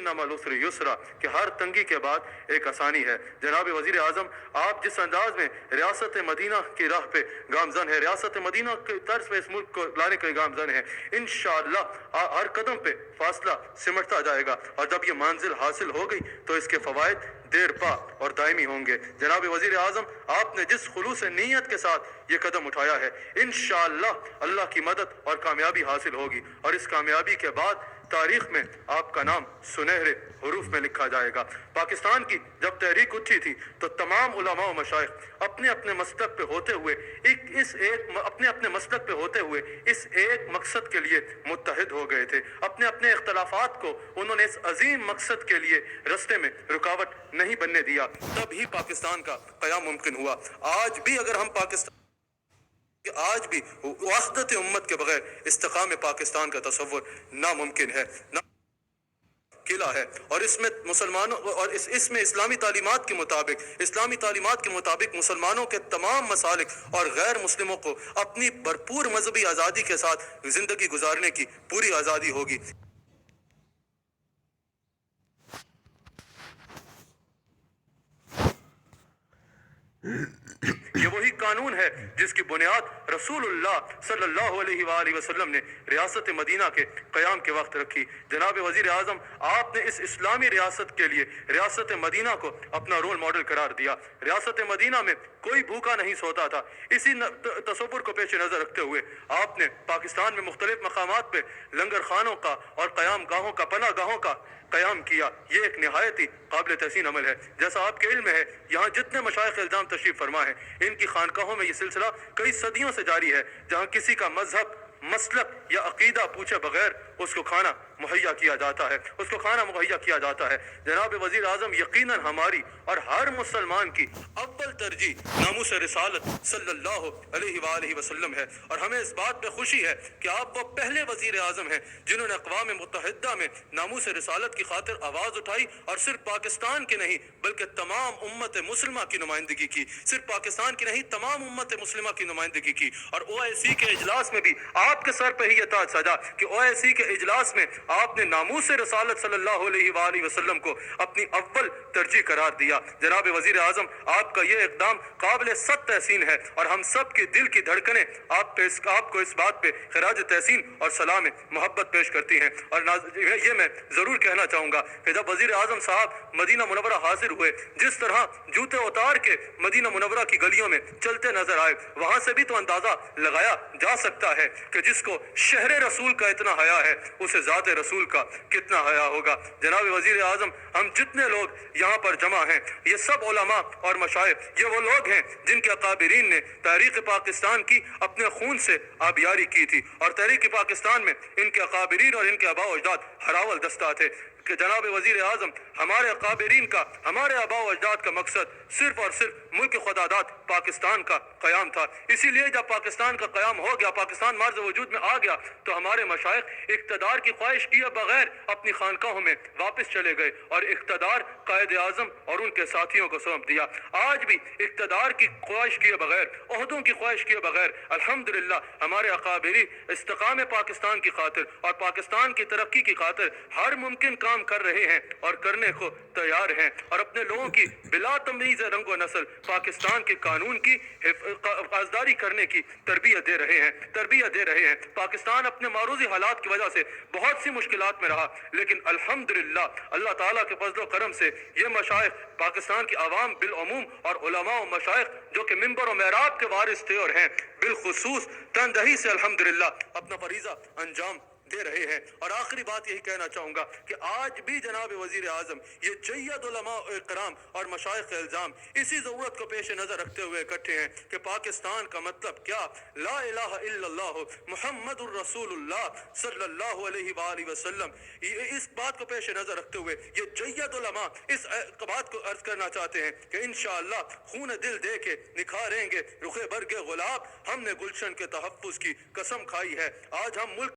इन्ना मअल उसरि युसरा कि हर तंगी के बाद एक आसानी है। जनाब वज़ीर आज़म, आप जिस अंदाज में रियासत मदीना की राह पे गामजन है, रियासत मदीना के तर्ज पे इस मुल्क को लाने के गामजन है, इंशाअल्लाह हर कदम पे फासला सिमटता जाएगा और जब ये मंजिल हासिल हो गई तो इसके फवायद देर पा और दायमी होंगे। जनाब वज़ीर आज़म, आपने जिस खुलूस नीयत के साथ ये कदम उठाया है, इंशाअल्लाह अल्लाह की मदद और कामयाबी हासिल होगी और इस कामयाबी के बाद तारीख में आपका नाम सुनहरे हरूफ में लिखा जाएगा। पाकिस्तान की जब तहरीक उठी थी तो तमाम उलमा व मशाइख अपने अपने मसलक पे होते हुए अपने अपने मसलक पे होते हुए इस एक मकसद के लिए मुत्तहिद हो गए थे। अपने अपने इख्तलाफात को उन्होंने इस अजीम मकसद के लिए रस्ते में रुकावट नहीं बनने दिया, तब ही पाकिस्तान का क़याम मुमकिन हुआ। आज भी अगर हम आज भी वहदत उम्मत के बगैर इस्तिकाम पाकिस्तान का तसव्वुर नामुमकिन है, ना किला है। और इसमें मुसलमानों और इसमें इस्लामी तालीमात के मुताबिक मुसलमानों के तमाम मसालिक और गैर मुस्लिमों को अपनी भरपूर मजहबी आज़ादी के साथ जिंदगी गुजारने की पूरी आज़ादी होगी। ये वही कानून है जिसकी बुनियाद रसूलुल्लाह सल्लल्लाहु अलैहि वसल्लम ने रियासत मदीना के क़याम के वक्त रखी। जनाब वज़ीर आज़म, आपने इस इस्लामी रियासत के लिए रियासत मदीना को अपना रोल मॉडल करार दिया। रियासत मदीना में कोई भूखा नहीं सोता था। इसी तसव्वुर को पेश नज़र रखते हुए आपने पाकिस्तान में मुख्तलिफ मकामात पे लंगर खानों का और क़याम गाहों का, पनाह गाहों का क़याम किया। ये एक निहायत ही काबिल तहसीन अमल है। जैसा आपके इल्म है, यहाँ जितने मशाइख इल्ज़ाम तशरीफ़ फरमा है, इनकी खानकाहों में ये सिलसिला कई सदियों से जारी है, जहाँ किसी का मजहब, मसलक या अकीदा पूछे बगैर उसको खाना मुहैया किया जाता है, जनाब वज़ीर आज़म, यकीनन हमारी और हर मुसलमान की अव्वल तरजीह नामूस रिसालत सल्लल्लाहु अलैहि वसल्लम है। और हमें इस बात पे खुशी है कि आप वो पहले वज़ीर आज़म हैं जिन्होंने अक़वाम मुत्तहिदा में नामूस रिसालत की खातिर आवाज़ उठाई और सिर्फ पाकिस्तान की नहीं बल्कि तमाम उम्मत मुस्लिमा की नुमाइंदगी की, सिर्फ पाकिस्तान की नहीं तमाम उम्मत मुस्लिमा की नुमाइंदगी की। और OIC के इजलास में भी आपके सर पे ही ये ताज सजा कि OIC के इजलास में आपने नामूस रसालत सल्लल्लाहु अलैहि वसल्लम को अपनी अव्वल तरजीह करार दिया। जनाब वज़ीर आज़म, आपका ये इक़दाम काबिल सद तहसीन है और हम सब के दिल की धड़कनें आपको इस बात पे खिराज तहसीन और सलाम मोहब्बत पेश करती हैं। और ये मैं ज़रूर कहना चाहूँगा कि जब वज़ीर आज़म साहब मदीना मुनव्वरा हाजिर हुए, जिस तरह जूते उतार के मदीना मुनव्वरा की गलियों में चलते नजर आए, वहाँ से भी तो अंदाज़ा लगाया जा सकता है कि जिसको शहर रसूल का इतना हया है उसे ज़ात रसूल का कितना हया होगा। जनाब वज़ीर आज़म, हम जितने लोग यहाँ पर जमा हैं, ये सब उलमा और मशाइख, ये वो लोग हैं जिनके अकाबिरीन ने तहरीक पाकिस्तान की अपने खून से आबियारी की थी और तहरीक पाकिस्तान में इनके अकाबिरीन और इनके आबा अजदाद हरावल दस्ता थे कि जनाब वज़ीर आज़म, हमारे अकाबिरीन का, हमारे आबा अजदाद का मकसद सिर्फ और सिर्फ मुल्क खुदादात पाकिस्तान का क़याम था। इसीलिए जब पाकिस्तान का क़याम हो गया, पाकिस्तान मार्ज़ वजूद में आ गया, तो हमारे मशाइख इक़्तिदार की ख्वाहिश किए बगैर अपनी खानकाहों में वापस चले गए और इक़्तिदार कायद आज़म और उनके साथियों को सौंप दिया। आज भी इक़्तिदार की ख्वाहिश किए बगैर, ओहदों की ख्वाहिश किए बगैर अल्हम्दुलिल्लाह हमारे अकाबिरी इस्तिक़ाम पाकिस्तान की खातिर और पाकिस्तान की तरक्की की खातिर हर मुमकिन काम कर रहे हैं और करने को तैयार हैं और अपने लोगों की बिला तमीज़ रंग व नस्ल पाकिस्तान के कानून की हिफाजदारी करने की तरबियत दे रहे हैं। पाकिस्तान अपने मारूजी हालात की वजह से बहुत सी मुश्किलात में रहा, लेकिन अल्हम्दुलिल्लाह अल्लाह ताला के फजल करम से ये मशाइख, पाकिस्तान की आवाम बिलअमूम और उलमा व मशाइख जो कि मिंबर व मेहराब के वारिस थे और हैं, बिलखुसूस तनदही से अल्हम्दुलिल्लाह अपना फरीज़ा अंजाम दे रहे हैं। और आखिरी बात यही कहना चाहूँगा कि आज भी जनाब वज़ीर आज़म, ये जय्यद उलमा इकराम और मशाइख इल्ज़ाम इसी ज़रूरत को पेश नज़र रखते हुए इकट्ठे हैं कि पाकिस्तान का मतलब क्या, ला इलाहा इल्लल्लाह मुहम्मदुर रसूलुल्लाह सल्लल्लाहु अलैहि वसल्लम। इस बात को पेश नज़र रखते हुए ये जय्यद उलमा इस बात को अर्ज़ करना चाहते हैं कि इंशाअल्लाह खून दिल दे के निखारेंगे रुखे बरगे गुलाब, हमने गुलशन के तहफ़्फ़ुज़ की कसम खाई है। आज हम मुल्क